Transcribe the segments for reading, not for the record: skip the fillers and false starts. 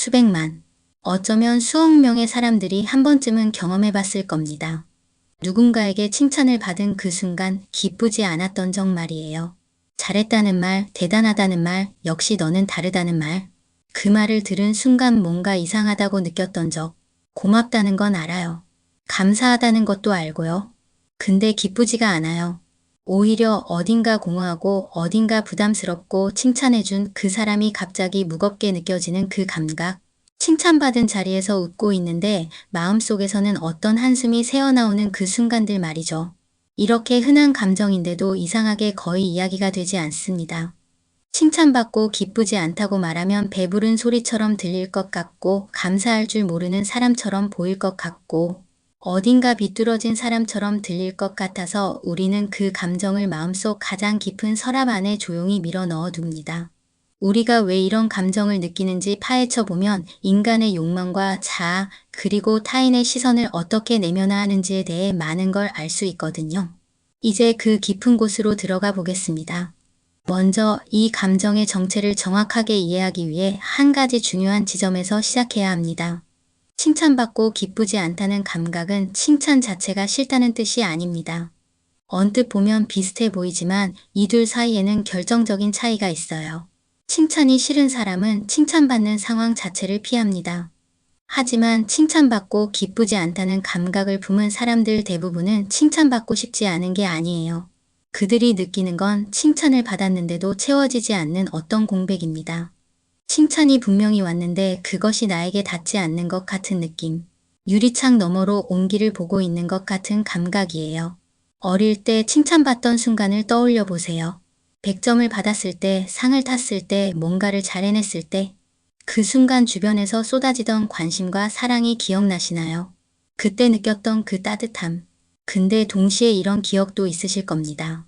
수백만, 어쩌면 수억 명의 사람들이 한 번쯤은 경험해 봤을 겁니다. 누군가에게 칭찬을 받은 그 순간 기쁘지 않았던 적 말이에요. 잘했다는 말, 대단하다는 말, 역시 너는 다르다는 말. 그 말을 들은 순간 뭔가 이상하다고 느꼈던 적. 고맙다는 건 알아요. 감사하다는 것도 알고요. 근데 기쁘지가 않아요. 오히려 어딘가 공허하고 어딘가 부담스럽고 칭찬해준 그 사람이 갑자기 무겁게 느껴지는 그 감각. 칭찬받은 자리에서 웃고 있는데 마음속에서는 어떤 한숨이 새어나오는 그 순간들 말이죠. 이렇게 흔한 감정인데도 이상하게 거의 이야기가 되지 않습니다. 칭찬받고 기쁘지 않다고 말하면 배부른 소리처럼 들릴 것 같고 감사할 줄 모르는 사람처럼 보일 것 같고 어딘가 비뚤어진 사람처럼 들릴 것 같아서 우리는 그 감정을 마음속 가장 깊은 서랍 안에 조용히 밀어 넣어 둡니다. 우리가 왜 이런 감정을 느끼는지 파헤쳐 보면 인간의 욕망과 자아, 그리고 타인의 시선을 어떻게 내면화하는지에 대해 많은 걸 알 수 있거든요. 이제 그 깊은 곳으로 들어가 보겠습니다. 먼저 이 감정의 정체를 정확하게 이해하기 위해 한 가지 중요한 지점에서 시작해야 합니다. 칭찬받고 기쁘지 않다는 감각은 칭찬 자체가 싫다는 뜻이 아닙니다. 언뜻 보면 비슷해 보이지만 이 둘 사이에는 결정적인 차이가 있어요. 칭찬이 싫은 사람은 칭찬받는 상황 자체를 피합니다. 하지만 칭찬받고 기쁘지 않다는 감각을 품은 사람들 대부분은 칭찬받고 싶지 않은 게 아니에요. 그들이 느끼는 건 칭찬을 받았는데도 채워지지 않는 어떤 공백입니다. 칭찬이 분명히 왔는데 그것이 나에게 닿지 않는 것 같은 느낌. 유리창 너머로 온 길을 보고 있는 것 같은 감각이에요. 어릴 때 칭찬받던 순간을 떠올려 보세요. 100점을 받았을 때, 상을 탔을 때, 뭔가를 잘 해냈을 때, 그 순간 주변에서 쏟아지던 관심과 사랑이 기억나시나요? 그때 느꼈던 그 따뜻함. 근데 동시에 이런 기억도 있으실 겁니다.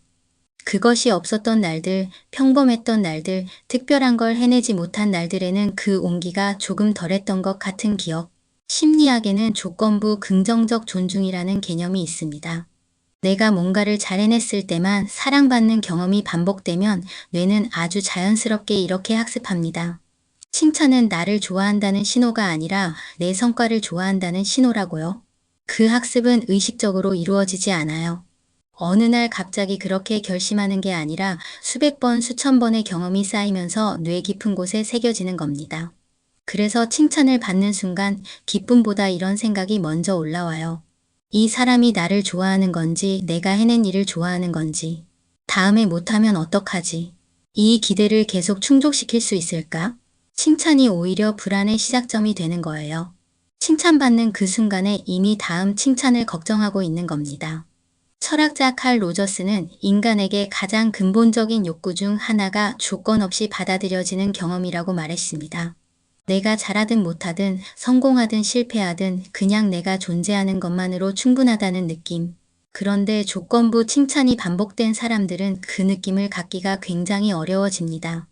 그것이 없었던 날들, 평범했던 날들, 특별한 걸 해내지 못한 날들에는 그 온기가 조금 덜했던 것 같은 기억. 심리학에는 조건부 긍정적 존중이라는 개념이 있습니다. 내가 뭔가를 잘 해냈을 때만 사랑받는 경험이 반복되면 뇌는 아주 자연스럽게 이렇게 학습합니다. 칭찬은 나를 좋아한다는 신호가 아니라 내 성과를 좋아한다는 신호라고요. 그 학습은 의식적으로 이루어지지 않아요. 어느 날 갑자기 그렇게 결심하는 게 아니라 수백 번, 수천 번의 경험이 쌓이면서 뇌 깊은 곳에 새겨지는 겁니다. 그래서 칭찬을 받는 순간 기쁨보다 이런 생각이 먼저 올라와요. 이 사람이 나를 좋아하는 건지, 내가 해낸 일을 좋아하는 건지, 다음에 못하면 어떡하지? 이 기대를 계속 충족시킬 수 있을까? 칭찬이 오히려 불안의 시작점이 되는 거예요. 칭찬받는 그 순간에 이미 다음 칭찬을 걱정하고 있는 겁니다. 철학자 칼 로저스는 인간에게 가장 근본적인 욕구 중 하나가 조건 없이 받아들여지는 경험이라고 말했습니다. 내가 잘하든 못하든 성공하든 실패하든 그냥 내가 존재하는 것만으로 충분하다는 느낌. 그런데 조건부 칭찬이 반복된 사람들은 그 느낌을 갖기가 굉장히 어려워집니다.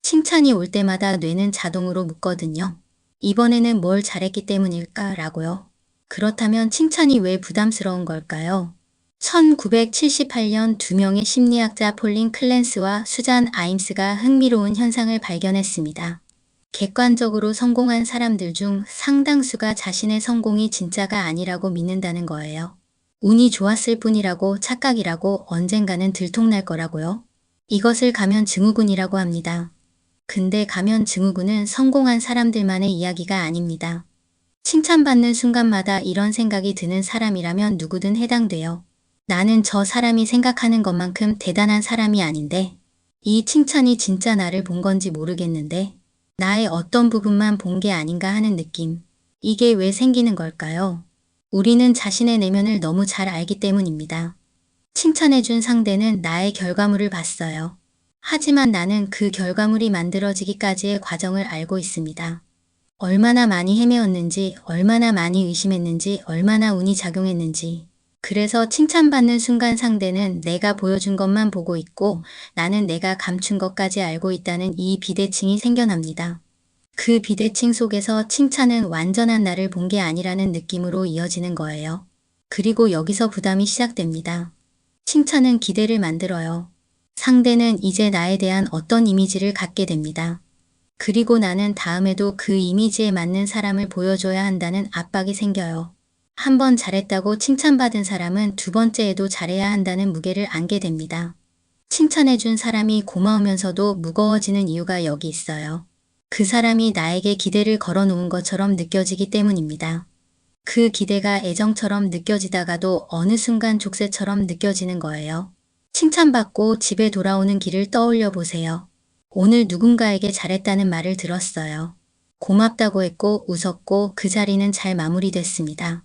칭찬이 올 때마다 뇌는 자동으로 묻거든요. 이번에는 뭘 잘했기 때문일까? 라고요. 그렇다면 칭찬이 왜 부담스러운 걸까요? 1978년 두 명의 심리학자 폴린 클랜스와 수잔 아임스가 흥미로운 현상을 발견했습니다. 객관적으로 성공한 사람들 중 상당수가 자신의 성공이 진짜가 아니라고 믿는다는 거예요. 운이 좋았을 뿐이라고 착각이라고 언젠가는 들통날 거라고요. 이것을 가면 증후군이라고 합니다. 근데 가면 증후군은 성공한 사람들만의 이야기가 아닙니다. 칭찬받는 순간마다 이런 생각이 드는 사람이라면 누구든 해당돼요. 나는 저 사람이 생각하는 것만큼 대단한 사람이 아닌데, 이 칭찬이 진짜 나를 본 건지 모르겠는데, 나의 어떤 부분만 본 게 아닌가 하는 느낌. 이게 왜 생기는 걸까요? 우리는 자신의 내면을 너무 잘 알기 때문입니다. 칭찬해준 상대는 나의 결과물을 봤어요. 하지만 나는 그 결과물이 만들어지기까지의 과정을 알고 있습니다. 얼마나 많이 헤매었는지, 얼마나 많이 의심했는지, 얼마나 운이 작용했는지. 그래서 칭찬받는 순간 상대는 내가 보여준 것만 보고 있고 나는 내가 감춘 것까지 알고 있다는 이 비대칭이 생겨납니다. 그 비대칭 속에서 칭찬은 완전한 나를 본 게 아니라는 느낌으로 이어지는 거예요. 그리고 여기서 부담이 시작됩니다. 칭찬은 기대를 만들어요. 상대는 이제 나에 대한 어떤 이미지를 갖게 됩니다. 그리고 나는 다음에도 그 이미지에 맞는 사람을 보여줘야 한다는 압박이 생겨요. 한 번 잘했다고 칭찬받은 사람은 두 번째에도 잘해야 한다는 무게를 안게 됩니다. 칭찬해준 사람이 고마우면서도 무거워지는 이유가 여기 있어요. 그 사람이 나에게 기대를 걸어놓은 것처럼 느껴지기 때문입니다. 그 기대가 애정처럼 느껴지다가도 어느 순간 족쇄처럼 느껴지는 거예요. 칭찬받고 집에 돌아오는 길을 떠올려 보세요. 오늘 누군가에게 잘했다는 말을 들었어요. 고맙다고 했고 웃었고 그 자리는 잘 마무리됐습니다.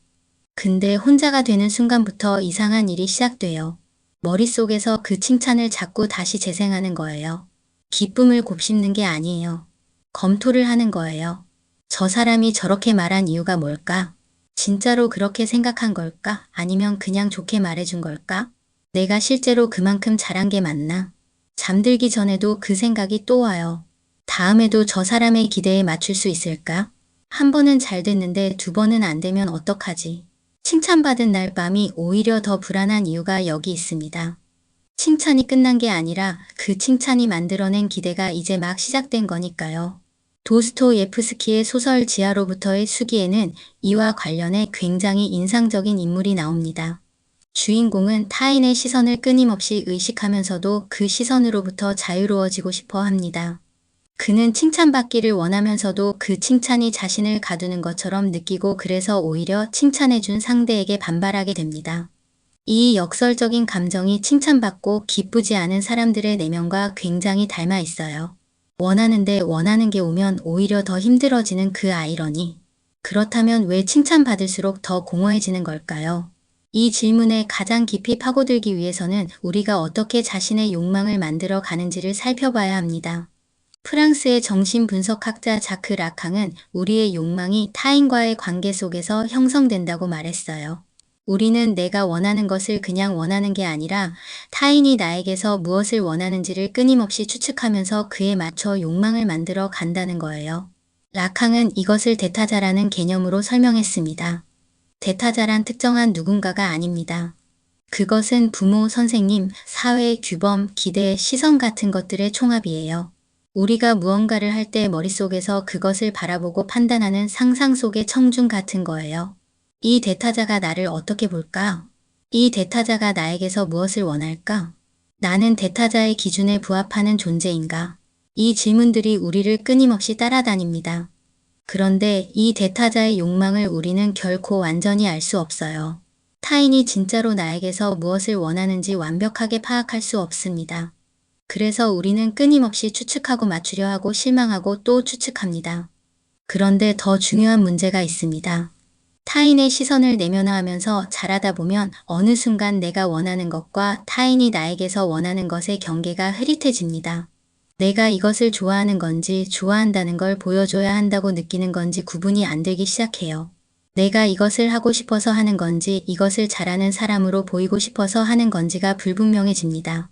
근데 혼자가 되는 순간부터 이상한 일이 시작돼요. 머릿속에서 그 칭찬을 자꾸 다시 재생하는 거예요. 기쁨을 곱씹는 게 아니에요. 검토를 하는 거예요. 저 사람이 저렇게 말한 이유가 뭘까? 진짜로 그렇게 생각한 걸까? 아니면 그냥 좋게 말해준 걸까? 내가 실제로 그만큼 잘한 게 맞나? 잠들기 전에도 그 생각이 또 와요. 다음에도 저 사람의 기대에 맞출 수 있을까? 한 번은 잘 됐는데 두 번은 안 되면 어떡하지? 칭찬받은 날 밤이 오히려 더 불안한 이유가 여기 있습니다. 칭찬이 끝난 게 아니라 그 칭찬이 만들어낸 기대가 이제 막 시작된 거니까요. 도스토예프스키의 소설 지하로부터의 수기에는 이와 관련해 굉장히 인상적인 인물이 나옵니다. 주인공은 타인의 시선을 끊임없이 의식하면서도 그 시선으로부터 자유로워지고 싶어 합니다. 그는 칭찬받기를 원하면서도 그 칭찬이 자신을 가두는 것처럼 느끼고 그래서 오히려 칭찬해준 상대에게 반발하게 됩니다. 이 역설적인 감정이 칭찬받고 기쁘지 않은 사람들의 내면과 굉장히 닮아 있어요. 원하는데 원하는 게 오면 오히려 더 힘들어지는 그 아이러니. 그렇다면 왜 칭찬받을수록 더 공허해지는 걸까요? 이 질문에 가장 깊이 파고들기 위해서는 우리가 어떻게 자신의 욕망을 만들어 가는지를 살펴봐야 합니다. 프랑스의 정신분석학자 자크 라캉은 우리의 욕망이 타인과의 관계 속에서 형성된다고 말했어요. 우리는 내가 원하는 것을 그냥 원하는 게 아니라 타인이 나에게서 무엇을 원하는지를 끊임없이 추측하면서 그에 맞춰 욕망을 만들어 간다는 거예요. 라캉은 이것을 대타자라는 개념으로 설명했습니다. 대타자란 특정한 누군가가 아닙니다. 그것은 부모, 선생님, 사회, 규범, 기대, 시선 같은 것들의 총합이에요. 우리가 무언가를 할 때 머릿속에서 그것을 바라보고 판단하는 상상 속의 청중 같은 거예요. 이 대타자가 나를 어떻게 볼까? 이 대타자가 나에게서 무엇을 원할까? 나는 대타자의 기준에 부합하는 존재인가? 이 질문들이 우리를 끊임없이 따라다닙니다. 그런데 이 대타자의 욕망을 우리는 결코 완전히 알 수 없어요. 타인이 진짜로 나에게서 무엇을 원하는지 완벽하게 파악할 수 없습니다. 그래서 우리는 끊임없이 추측하고 맞추려 하고 실망하고 또 추측합니다. 그런데 더 중요한 문제가 있습니다. 타인의 시선을 내면화하면서 자라다 보면 어느 순간 내가 원하는 것과 타인이 나에게서 원하는 것의 경계가 흐릿해집니다. 내가 이것을 좋아하는 건지 좋아한다는 걸 보여줘야 한다고 느끼는 건지 구분이 안 되기 시작해요. 내가 이것을 하고 싶어서 하는 건지 이것을 잘하는 사람으로 보이고 싶어서 하는 건지가 불분명해집니다.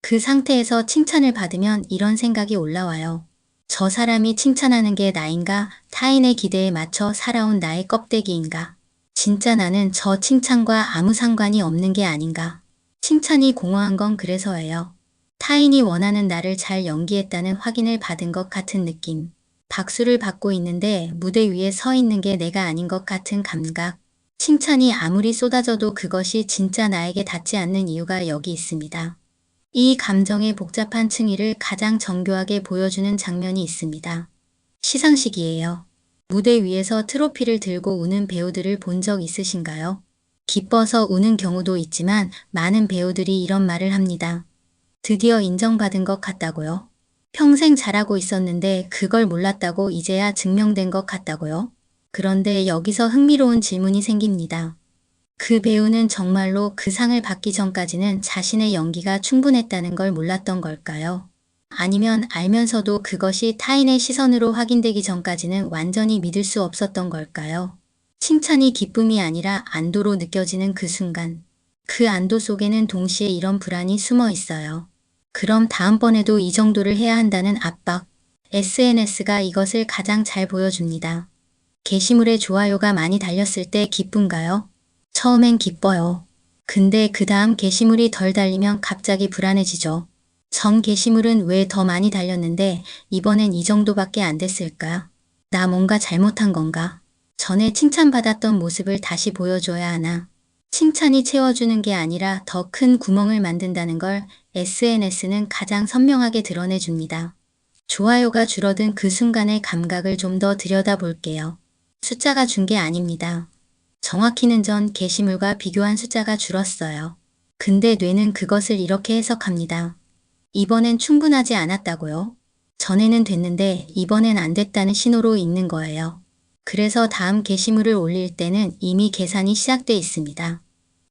그 상태에서 칭찬을 받으면 이런 생각이 올라와요. 저 사람이 칭찬하는 게 나인가? 타인의 기대에 맞춰 살아온 나의 껍데기인가? 진짜 나는 저 칭찬과 아무 상관이 없는 게 아닌가? 칭찬이 공허한 건 그래서예요. 타인이 원하는 나를 잘 연기했다는 확인을 받은 것 같은 느낌. 박수를 받고 있는데 무대 위에 서 있는 게 내가 아닌 것 같은 감각. 칭찬이 아무리 쏟아져도 그것이 진짜 나에게 닿지 않는 이유가 여기 있습니다. 이 감정의 복잡한 층위를 가장 정교하게 보여주는 장면이 있습니다. 시상식이에요. 무대 위에서 트로피를 들고 우는 배우들을 본 적 있으신가요? 기뻐서 우는 경우도 있지만 많은 배우들이 이런 말을 합니다. 드디어 인정받은 것 같다고요? 평생 잘하고 있었는데 그걸 몰랐다고 이제야 증명된 것 같다고요? 그런데 여기서 흥미로운 질문이 생깁니다. 그 배우는 정말로 그 상을 받기 전까지는 자신의 연기가 충분했다는 걸 몰랐던 걸까요? 아니면 알면서도 그것이 타인의 시선으로 확인되기 전까지는 완전히 믿을 수 없었던 걸까요? 칭찬이 기쁨이 아니라 안도로 느껴지는 그 순간. 그 안도 속에는 동시에 이런 불안이 숨어 있어요. 그럼 다음번에도 이 정도를 해야 한다는 압박. SNS가 이것을 가장 잘 보여줍니다. 게시물에 좋아요가 많이 달렸을 때 기쁜가요? 처음엔 기뻐요. 근데 그 다음 게시물이 덜 달리면 갑자기 불안해지죠. 전 게시물은 왜 더 많이 달렸는데 이번엔 이 정도밖에 안 됐을까? 나 뭔가 잘못한 건가? 전에 칭찬받았던 모습을 다시 보여줘야 하나? 칭찬이 채워주는 게 아니라 더 큰 구멍을 만든다는 걸 SNS는 가장 선명하게 드러내줍니다. 좋아요가 줄어든 그 순간의 감각을 좀 더 들여다볼게요. 숫자가 준 게 아닙니다. 정확히는 전 게시물과 비교한 숫자가 줄었어요. 근데 뇌는 그것을 이렇게 해석합니다. 이번엔 충분하지 않았다고요? 전에는 됐는데 이번엔 안 됐다는 신호로 읽는 거예요. 그래서 다음 게시물을 올릴 때는 이미 계산이 시작돼 있습니다.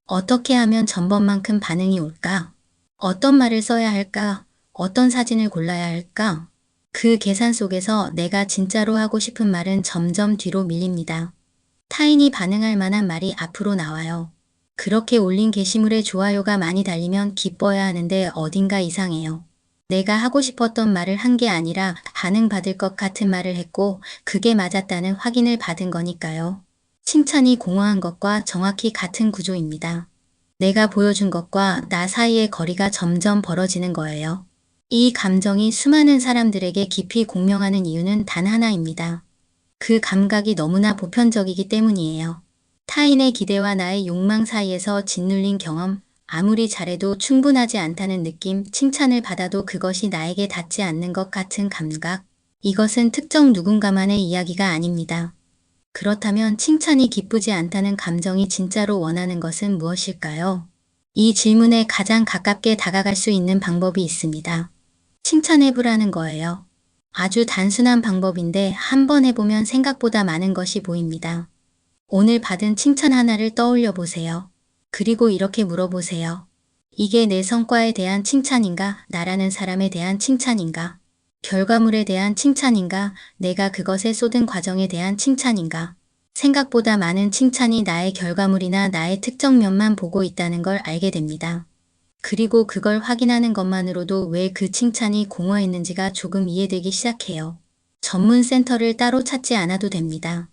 어떻게 하면 전번만큼 반응이 올까? 어떤 말을 써야 할까? 어떤 사진을 골라야 할까? 그 계산 속에서 내가 진짜로 하고 싶은 말은 점점 뒤로 밀립니다. 타인이 반응할 만한 말이 앞으로 나와요. 그렇게 올린 게시물에 좋아요가 많이 달리면 기뻐야 하는데 어딘가 이상해요. 내가 하고 싶었던 말을 한 게 아니라 반응받을 것 같은 말을 했고 그게 맞았다는 확인을 받은 거니까요. 칭찬이 공허한 것과 정확히 같은 구조입니다. 내가 보여준 것과 나 사이의 거리가 점점 벌어지는 거예요. 이 감정이 수많은 사람들에게 깊이 공명하는 이유는 단 하나입니다. 그 감각이 너무나 보편적이기 때문이에요. 타인의 기대와 나의 욕망 사이에서 짓눌린 경험, 아무리 잘해도 충분하지 않다는 느낌, 칭찬을 받아도 그것이 나에게 닿지 않는 것 같은 감각. 이것은 특정 누군가만의 이야기가 아닙니다. 그렇다면 칭찬이 기쁘지 않다는 감정이 진짜로 원하는 것은 무엇일까요? 이 질문에 가장 가깝게 다가갈 수 있는 방법이 있습니다. 칭찬해보라는 거예요. 아주 단순한 방법인데 한번 해보면 생각보다 많은 것이 보입니다. 오늘 받은 칭찬 하나를 떠올려 보세요. 그리고 이렇게 물어보세요. 이게 내 성과에 대한 칭찬인가? 나라는 사람에 대한 칭찬인가? 결과물에 대한 칭찬인가? 내가 그것에 쏟은 과정에 대한 칭찬인가? 생각보다 많은 칭찬이 나의 결과물이나 나의 특정 면만 보고 있다는 걸 알게 됩니다. 그리고 그걸 확인하는 것만으로도 왜 그 칭찬이 공허했는지가 조금 이해되기 시작해요. 전문 센터를 따로 찾지 않아도 됩니다.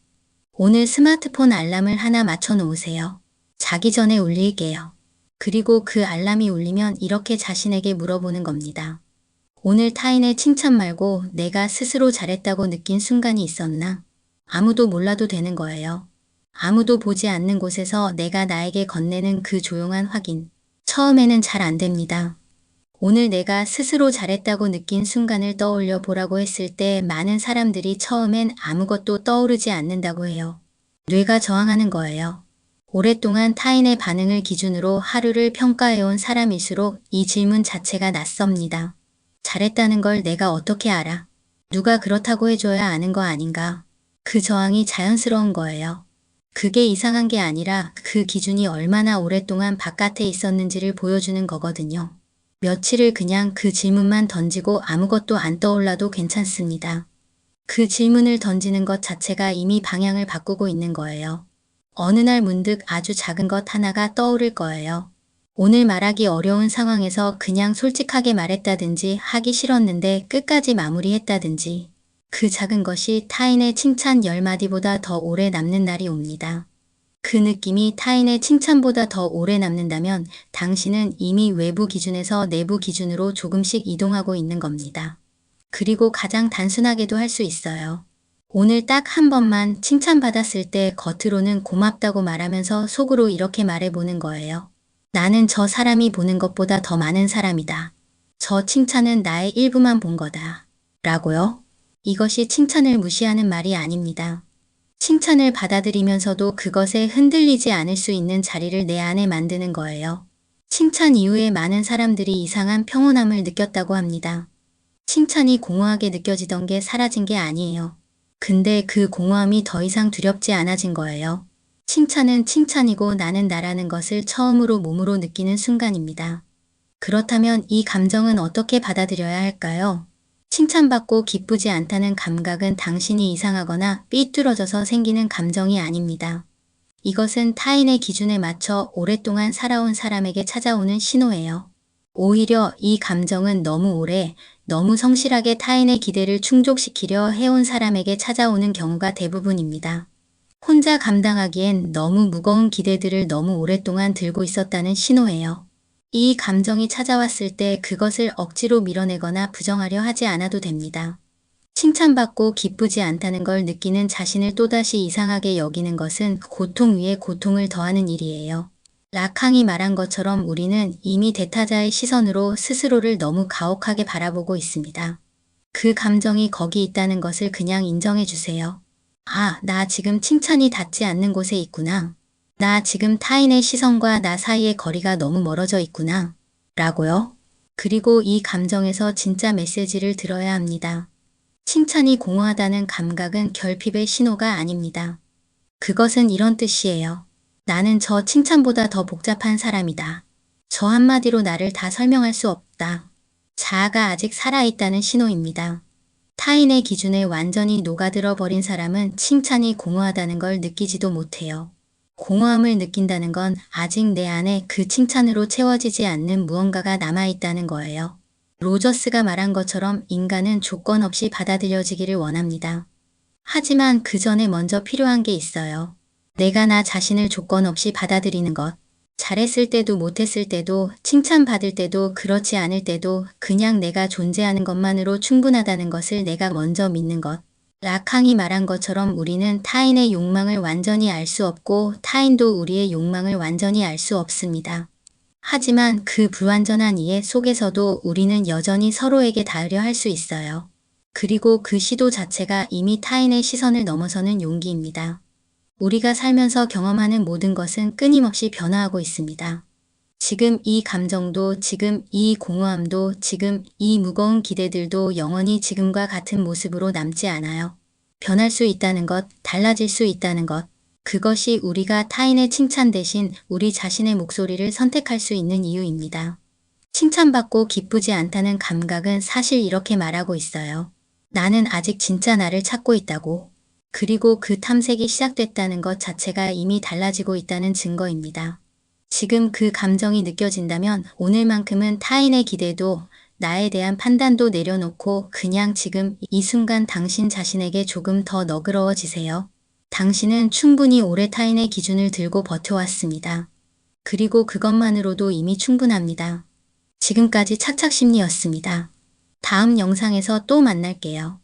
오늘 스마트폰 알람을 하나 맞춰 놓으세요. 자기 전에 울릴게요. 그리고 그 알람이 울리면 이렇게 자신에게 물어보는 겁니다. 오늘 타인의 칭찬 말고 내가 스스로 잘했다고 느낀 순간이 있었나? 아무도 몰라도 되는 거예요. 아무도 보지 않는 곳에서 내가 나에게 건네는 그 조용한 확인. 처음에는 잘 안 됩니다. 오늘 내가 스스로 잘했다고 느낀 순간을 떠올려 보라고 했을 때 많은 사람들이 처음엔 아무것도 떠오르지 않는다고 해요. 뇌가 저항하는 거예요. 오랫동안 타인의 반응을 기준으로 하루를 평가해온 사람일수록 이 질문 자체가 낯섭니다. 잘했다는 걸 내가 어떻게 알아? 누가 그렇다고 해줘야 아는 거 아닌가? 그 저항이 자연스러운 거예요. 그게 이상한 게 아니라 그 기준이 얼마나 오랫동안 바깥에 있었는지를 보여주는 거거든요. 며칠을 그냥 그 질문만 던지고 아무것도 안 떠올라도 괜찮습니다. 그 질문을 던지는 것 자체가 이미 방향을 바꾸고 있는 거예요. 어느 날 문득 아주 작은 것 하나가 떠오를 거예요. 오늘 말하기 어려운 상황에서 그냥 솔직하게 말했다든지 하기 싫었는데 끝까지 마무리했다든지 그 작은 것이 타인의 칭찬 10마디보다 더 오래 남는 날이 옵니다. 그 느낌이 타인의 칭찬보다 더 오래 남는다면 당신은 이미 외부 기준에서 내부 기준으로 조금씩 이동하고 있는 겁니다. 그리고 가장 단순하게도 할 수 있어요. 오늘 딱 한 번만 칭찬받았을 때 겉으로는 고맙다고 말하면서 속으로 이렇게 말해보는 거예요. 나는 저 사람이 보는 것보다 더 많은 사람이다. 저 칭찬은 나의 일부만 본 거다. 라고요? 이것이 칭찬을 무시하는 말이 아닙니다. 칭찬을 받아들이면서도 그것에 흔들리지 않을 수 있는 자리를 내 안에 만드는 거예요. 칭찬 이후에 많은 사람들이 이상한 평온함을 느꼈다고 합니다. 칭찬이 공허하게 느껴지던 게 사라진 게 아니에요. 근데 그 공허함이 더 이상 두렵지 않아진 거예요. 칭찬은 칭찬이고 나는 나라는 것을 처음으로 몸으로 느끼는 순간입니다. 그렇다면 이 감정은 어떻게 받아들여야 할까요? 칭찬받고 기쁘지 않다는 감각은 당신이 이상하거나 삐뚤어져서 생기는 감정이 아닙니다. 이것은 타인의 기준에 맞춰 오랫동안 살아온 사람에게 찾아오는 신호예요. 오히려 이 감정은 너무 오래, 너무 성실하게 타인의 기대를 충족시키려 해온 사람에게 찾아오는 경우가 대부분입니다. 혼자 감당하기엔 너무 무거운 기대들을 너무 오랫동안 들고 있었다는 신호예요. 이 감정이 찾아왔을 때 그것을 억지로 밀어내거나 부정하려 하지 않아도 됩니다. 칭찬받고 기쁘지 않다는 걸 느끼는 자신을 또다시 이상하게 여기는 것은 고통 위에 고통을 더하는 일이에요. 라캉이 말한 것처럼 우리는 이미 대타자의 시선으로 스스로를 너무 가혹하게 바라보고 있습니다. 그 감정이 거기 있다는 것을 그냥 인정해 주세요. 아, 나 지금 칭찬이 닿지 않는 곳에 있구나. 나 지금 타인의 시선과 나 사이의 거리가 너무 멀어져 있구나. 라고요. 그리고 이 감정에서 진짜 메시지를 들어야 합니다. 칭찬이 공허하다는 감각은 결핍의 신호가 아닙니다. 그것은 이런 뜻이에요. 나는 저 칭찬보다 더 복잡한 사람이다. 저 한마디로 나를 다 설명할 수 없다. 자아가 아직 살아있다는 신호입니다. 타인의 기준에 완전히 녹아들어 버린 사람은 칭찬이 공허하다는 걸 느끼지도 못해요. 공허함을 느낀다는 건 아직 내 안에 그 칭찬으로 채워지지 않는 무언가가 남아있다는 거예요. 로저스가 말한 것처럼 인간은 조건 없이 받아들여지기를 원합니다. 하지만 그 전에 먼저 필요한 게 있어요. 내가 나 자신을 조건 없이 받아들이는 것. 잘했을 때도 못했을 때도 칭찬받을 때도 그렇지 않을 때도 그냥 내가 존재하는 것만으로 충분하다는 것을 내가 먼저 믿는 것. 라캉이 말한 것처럼 우리는 타인의 욕망을 완전히 알 수 없고 타인도 우리의 욕망을 완전히 알 수 없습니다. 하지만 그 불완전한 이해 속에서도 우리는 여전히 서로에게 닿으려 할 수 있어요. 그리고 그 시도 자체가 이미 타인의 시선을 넘어서는 용기입니다. 우리가 살면서 경험하는 모든 것은 끊임없이 변화하고 있습니다. 지금 이 감정도, 지금 이 공허함도, 지금 이 무거운 기대들도 영원히 지금과 같은 모습으로 남지 않아요. 변할 수 있다는 것, 달라질 수 있다는 것, 그것이 우리가 타인의 칭찬 대신 우리 자신의 목소리를 선택할 수 있는 이유입니다. 칭찬받고 기쁘지 않다는 감각은 사실 이렇게 말하고 있어요. 나는 아직 진짜 나를 찾고 있다고. 그리고 그 탐색이 시작됐다는 것 자체가 이미 달라지고 있다는 증거입니다. 지금 그 감정이 느껴진다면 오늘만큼은 타인의 기대도 나에 대한 판단도 내려놓고 그냥 지금 이 순간 당신 자신에게 조금 더 너그러워지세요. 당신은 충분히 오래 타인의 기준을 들고 버텨왔습니다. 그리고 그것만으로도 이미 충분합니다. 지금까지 착착심리였습니다. 다음 영상에서 또 만날게요.